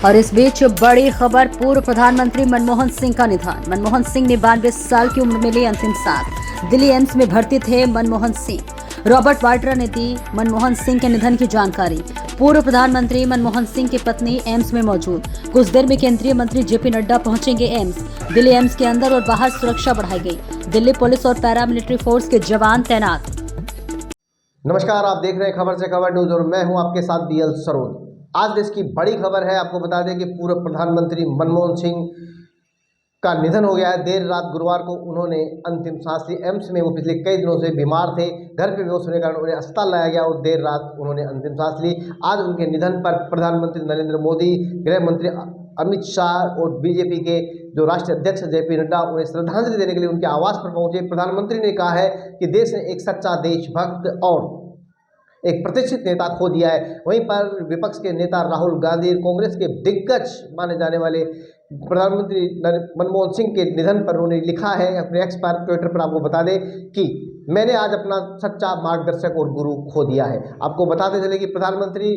और इस बीच बड़ी खबर, पूर्व प्रधानमंत्री मनमोहन सिंह का निधन। मनमोहन सिंह ने 92 साल की उम्र में ली अंतिम सांस। दिल्ली एम्स में भर्ती थे मनमोहन सिंह। रॉबर्ट वाड्रा ने दी मनमोहन सिंह के निधन की जानकारी। पूर्व प्रधानमंत्री मनमोहन सिंह की पत्नी एम्स में मौजूद। कुछ देर में केंद्रीय मंत्री जेपी नड्डा पहुंचेंगे एम्स। दिल्ली एम्स के अंदर और बाहर सुरक्षा बढ़ाई गई। दिल्ली पुलिस और पैरामिलिट्री फोर्स के जवान तैनात। नमस्कार, आप देख रहे हैं खबर से खबर न्यूज और मैं हूं आपके साथ बीएल सरोज। आज देश की बड़ी खबर है। आपको बता दें कि पूर्व प्रधानमंत्री मनमोहन सिंह का निधन हो गया है। देर रात गुरुवार को उन्होंने अंतिम सांस ली। एम्स में वो पिछले कई दिनों से बीमार थे। घर पे बेहोश होने के कारण उन्हें अस्पताल लाया गया और देर रात उन्होंने अंतिम सांस ली। आज उनके निधन पर प्रधानमंत्री नरेंद्र मोदी, गृह मंत्री अमित शाह और बीजेपी के जो राष्ट्रीय अध्यक्ष जेपी नड्डा उन्हें श्रद्धांजलि देने के लिए उनके आवास पर पहुंचे। प्रधानमंत्री ने कहा है कि देश ने एक सच्चा देशभक्त और एक प्रतिष्ठित नेता खो दिया है। वहीं पर विपक्ष के नेता राहुल गांधी, कांग्रेस के दिग्गज माने जाने वाले प्रधानमंत्री मनमोहन सिंह के निधन पर उन्होंने लिखा है अपने एक्स पर, ट्विटर पर। आपको बता दें कि मैंने आज अपना सच्चा मार्गदर्शक और गुरु खो दिया है। आपको बताते चले कि प्रधानमंत्री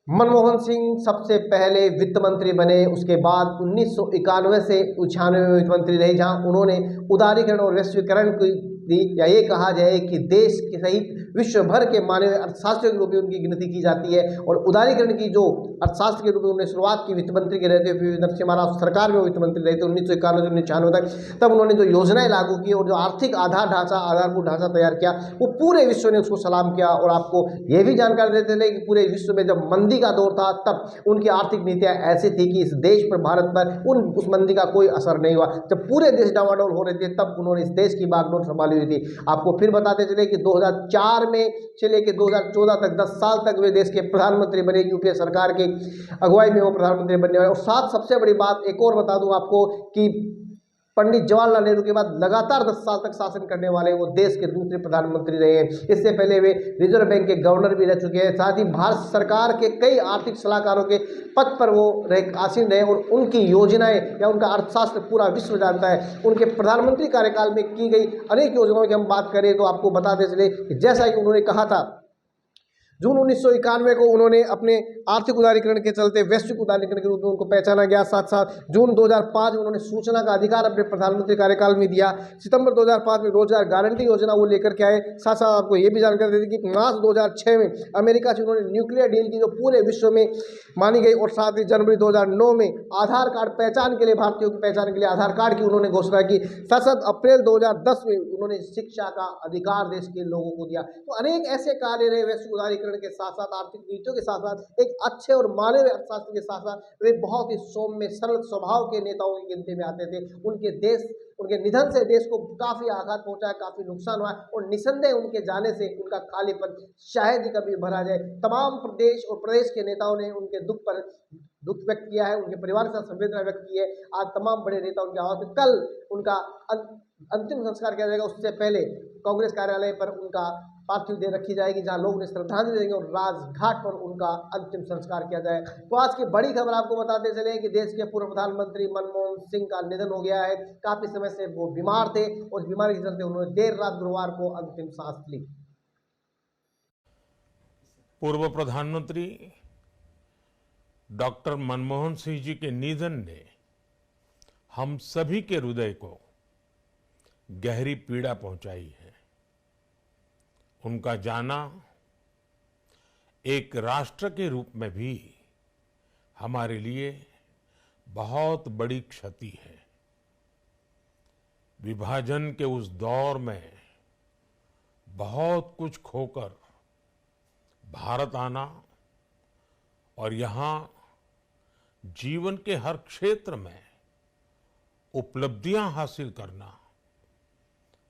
मनमोहन सिंह सबसे पहले वित्त मंत्री बने। उसके बाद 1991 से 96 में वित्त मंत्री रहे, जहां उन्होंने उदारीकरण और वैश्वीकरण की दी, या ये कहा जाए कि देश के सहित विश्व भर के माने हुए अर्थशास्त्रियों के रूप में उनकी गिनती की जाती है। और उदारीकरण की जो अर्थशास्त्र के रूप में उन्होंने शुरुआत की वित्त मंत्री के रहते हुए, नरसिम्हा राव सरकार में वित्त मंत्री रहे थे 1991 से 1996 तक। तब उन्होंने जो योजनाएं लागू की और जो आर्थिक आधारभूत ढांचा तैयार किया, वो पूरे विश्व ने उसको सलाम किया। और आपको ये भी जानकारी देते थे कि पूरे विश्व में जब मंदी का दौर था, तब उनकी आर्थिक नीतियां ऐसी थी कि इस देश पर, भारत पर उस मंदी का कोई असर नहीं हुआ। जब पूरे देश डावाडोल हो रहे थे, तब उन्होंने इस देश की बागडोर संभाली हुई थी। आपको फिर बताते चले कि 2004 में से लेकर 2014 तक 10 साल तक वे देश के प्रधानमंत्री बने। यूपीए सरकार की अगुवाई में वो प्रधानमंत्री बनने वाले। और साथ सबसे बड़ी बात एक और बता दूं आपको कि पंडित जवाहरलाल नेहरू के बाद लगातार 10 साल तक शासन करने वाले वो देश के दूसरे प्रधानमंत्री रहे हैं। इससे पहले वे रिजर्व बैंक के गवर्नर भी रह चुके हैं। साथ ही भारत सरकार के कई आर्थिक सलाहकारों के पद पर वो आसीन रहे और उनकी योजनाएं या उनका अर्थशास्त्र पूरा विश्व जानता है। उनके प्रधानमंत्री कार्यकाल में की गई अनेक योजनाओं की हम बात करें तो आपको बताते चले कि जैसा कि उन्होंने कहा था, जून 1991 को उन्होंने अपने आर्थिक उदारीकरण के चलते वैश्विक उदारीकरण के रूप में उनको पहचाना गया। साथ साथ जून 2005 में उन्होंने सूचना का अधिकार अपने प्रधानमंत्री कार्यकाल में दिया। सितंबर 2005 में रोजगार गारंटी योजना वो लेकर के आए। साथ साथ आपको ये भी जानकारी देती कि मार्च 2006 में अमेरिका से उन्होंने न्यूक्लियर डील की, जो पूरे विश्व में मानी गई। और साथ ही जनवरी 2009 में आधार कार्ड पहचान के लिए, भारतीयों की पहचान के लिए आधार कार्ड की उन्होंने घोषणा की। साथ साथ अप्रैल 2010 में उन्होंने शिक्षा का अधिकार देश के लोगों को दिया। तो अनेक ऐसे कार्य रहे वैश्विक उदारीकरण के साथ साथ, आर्थिक नीतियों के साथ साथ, एक अच्छे और माने हुए अर्थशास्त्र के साथ साथ वे बहुत ही सौम्य सरल स्वभाव के नेताओं की गिनती में आते थे। उनके निधन से देश को काफी आघात पहुंचा है, काफी नुकसान हुआ है। और निसंदेह उनके जाने से उनका खालीपन शायद ही कभी भरा जाए। तमाम प्रदेश और प्रदेश के नेताओं ने उनके दुख व्यक्त किया है, उनके परिवार के साथ संवेदना व्यक्त की है। आज तमाम बड़े नेता उनके आवाज में, कल उनका अंतिम संस्कार किया जाएगा। उससे पहले कांग्रेस कार्यालय पर उनका पार्थिव देह रखी जाएगी, जहां लोग उन्हें श्रद्धांजलि देंगे और राजघाट पर उनका अंतिम संस्कार किया जाए। तो आज की बड़ी खबर आपको बताते चले कि देश के पूर्व प्रधानमंत्री मनमोहन सिंह का निधन हो गया है। काफी समय से वो बीमार थे और उस बीमारी के चलते उन्होंने देर रात गुरुवार को अंतिम सांस ली। पूर्व प्रधानमंत्री डॉक्टर मनमोहन सिंह जी के निधन ने हम सभी के हृदय को गहरी पीड़ा पहुंचाई है। उनका जाना एक राष्ट्र के रूप में भी हमारे लिए बहुत बड़ी क्षति है। विभाजन के उस दौर में बहुत कुछ खोकर भारत आना और यहाँ जीवन के हर क्षेत्र में उपलब्धियां हासिल करना,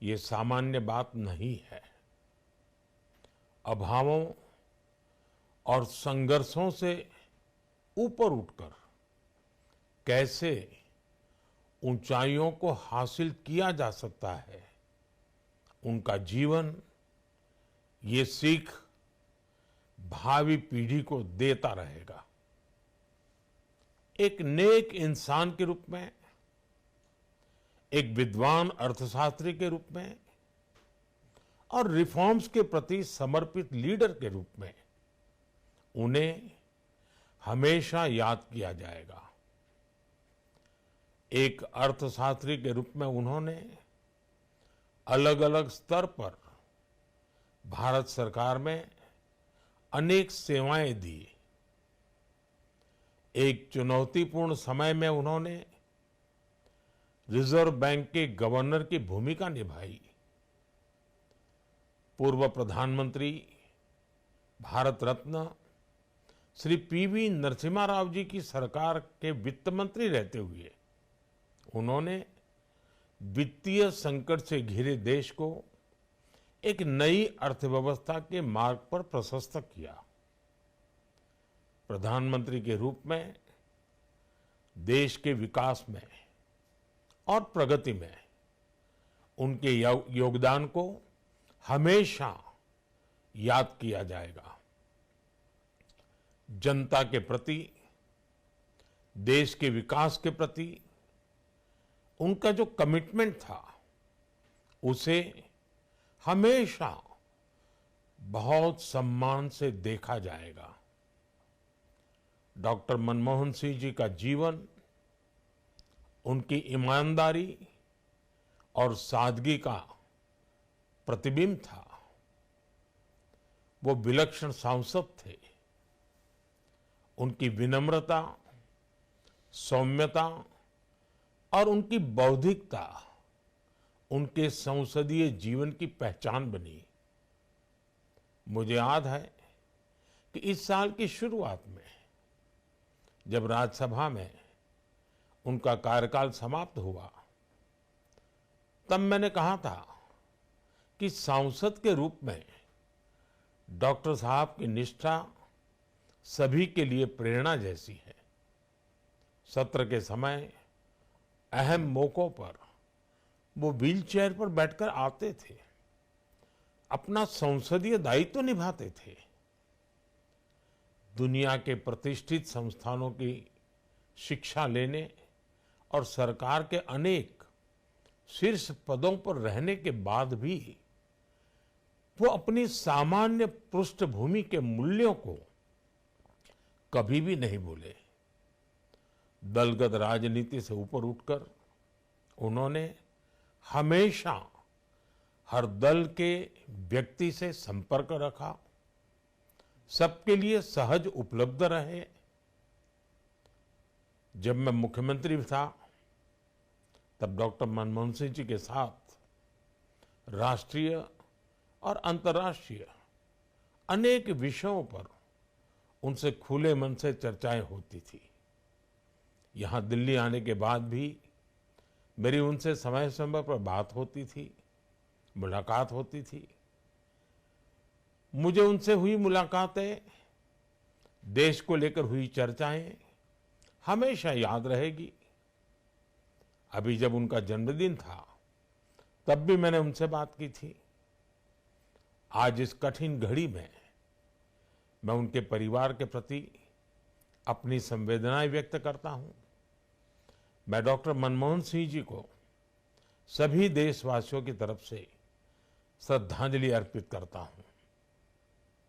ये सामान्य बात नहीं है। अभावों और संघर्षों से ऊपर उठकर कैसे ऊंचाइयों को हासिल किया जा सकता है, उनका जीवन ये सीख भावी पीढ़ी को देता रहेगा। एक नेक इंसान के रूप में, एक विद्वान अर्थशास्त्री के रूप में और रिफॉर्म्स के प्रति समर्पित लीडर के रूप में उन्हें हमेशा याद किया जाएगा। एक अर्थशास्त्री के रूप में उन्होंने अलग अलग स्तर पर भारत सरकार में अनेक सेवाएं दी। एक चुनौतीपूर्ण समय में उन्होंने रिजर्व बैंक के गवर्नर की भूमिका निभाई। पूर्व प्रधानमंत्री भारत रत्न श्री पीवी नरसिम्हा राव जी की सरकार के वित्त मंत्री रहते हुए उन्होंने वित्तीय संकट से घिरे देश को एक नई अर्थव्यवस्था के मार्ग पर प्रशस्त किया। प्रधानमंत्री के रूप में देश के विकास में और प्रगति में उनके योगदान को हमेशा याद किया जाएगा। जनता के प्रति, देश के विकास के प्रति उनका जो कमिटमेंट था उसे हमेशा बहुत सम्मान से देखा जाएगा। डॉक्टर मनमोहन सिंह जी का जीवन उनकी ईमानदारी और सादगी का प्रतिबिंब था। वो विलक्षण सांसद थे। उनकी विनम्रता, सौम्यता और उनकी बौद्धिकता उनके संसदीय जीवन की पहचान बनी। मुझे याद है कि इस साल की शुरुआत में जब राज्यसभा में उनका कार्यकाल समाप्त हुआ, तब मैंने कहा था कि सांसद के रूप में डॉक्टर साहब की निष्ठा सभी के लिए प्रेरणा जैसी है। सत्र के समय अहम मौकों पर वो व्हीलचेयर पर बैठकर आते थे, अपना संसदीय दायित्व निभाते थे। दुनिया के प्रतिष्ठित संस्थानों की शिक्षा लेने और सरकार के अनेक शीर्ष पदों पर रहने के बाद भी वो अपनी सामान्य पृष्ठभूमि के मूल्यों को कभी भी नहीं भूले। दलगत राजनीति से ऊपर उठकर उन्होंने हमेशा हर दल के व्यक्ति से संपर्क रखा, सबके लिए सहज उपलब्ध रहे। जब मैं मुख्यमंत्री था तब डॉक्टर मनमोहन सिंह जी के साथ राष्ट्रीय और अंतर्राष्ट्रीय अनेक विषयों पर उनसे खुले मन से चर्चाएं होती थी। यहाँ दिल्ली आने के बाद भी मेरी उनसे समय समय पर बात होती थी, मुलाकात होती थी। मुझे उनसे हुई मुलाकातें, देश को लेकर हुई चर्चाएं हमेशा याद रहेगी। अभी जब उनका जन्मदिन था तब भी मैंने उनसे बात की थी। आज इस कठिन घड़ी में मैं उनके परिवार के प्रति अपनी संवेदनाएं व्यक्त करता हूं। मैं डॉक्टर मनमोहन सिंह जी को सभी देशवासियों की तरफ से श्रद्धांजलि अर्पित करता हूं।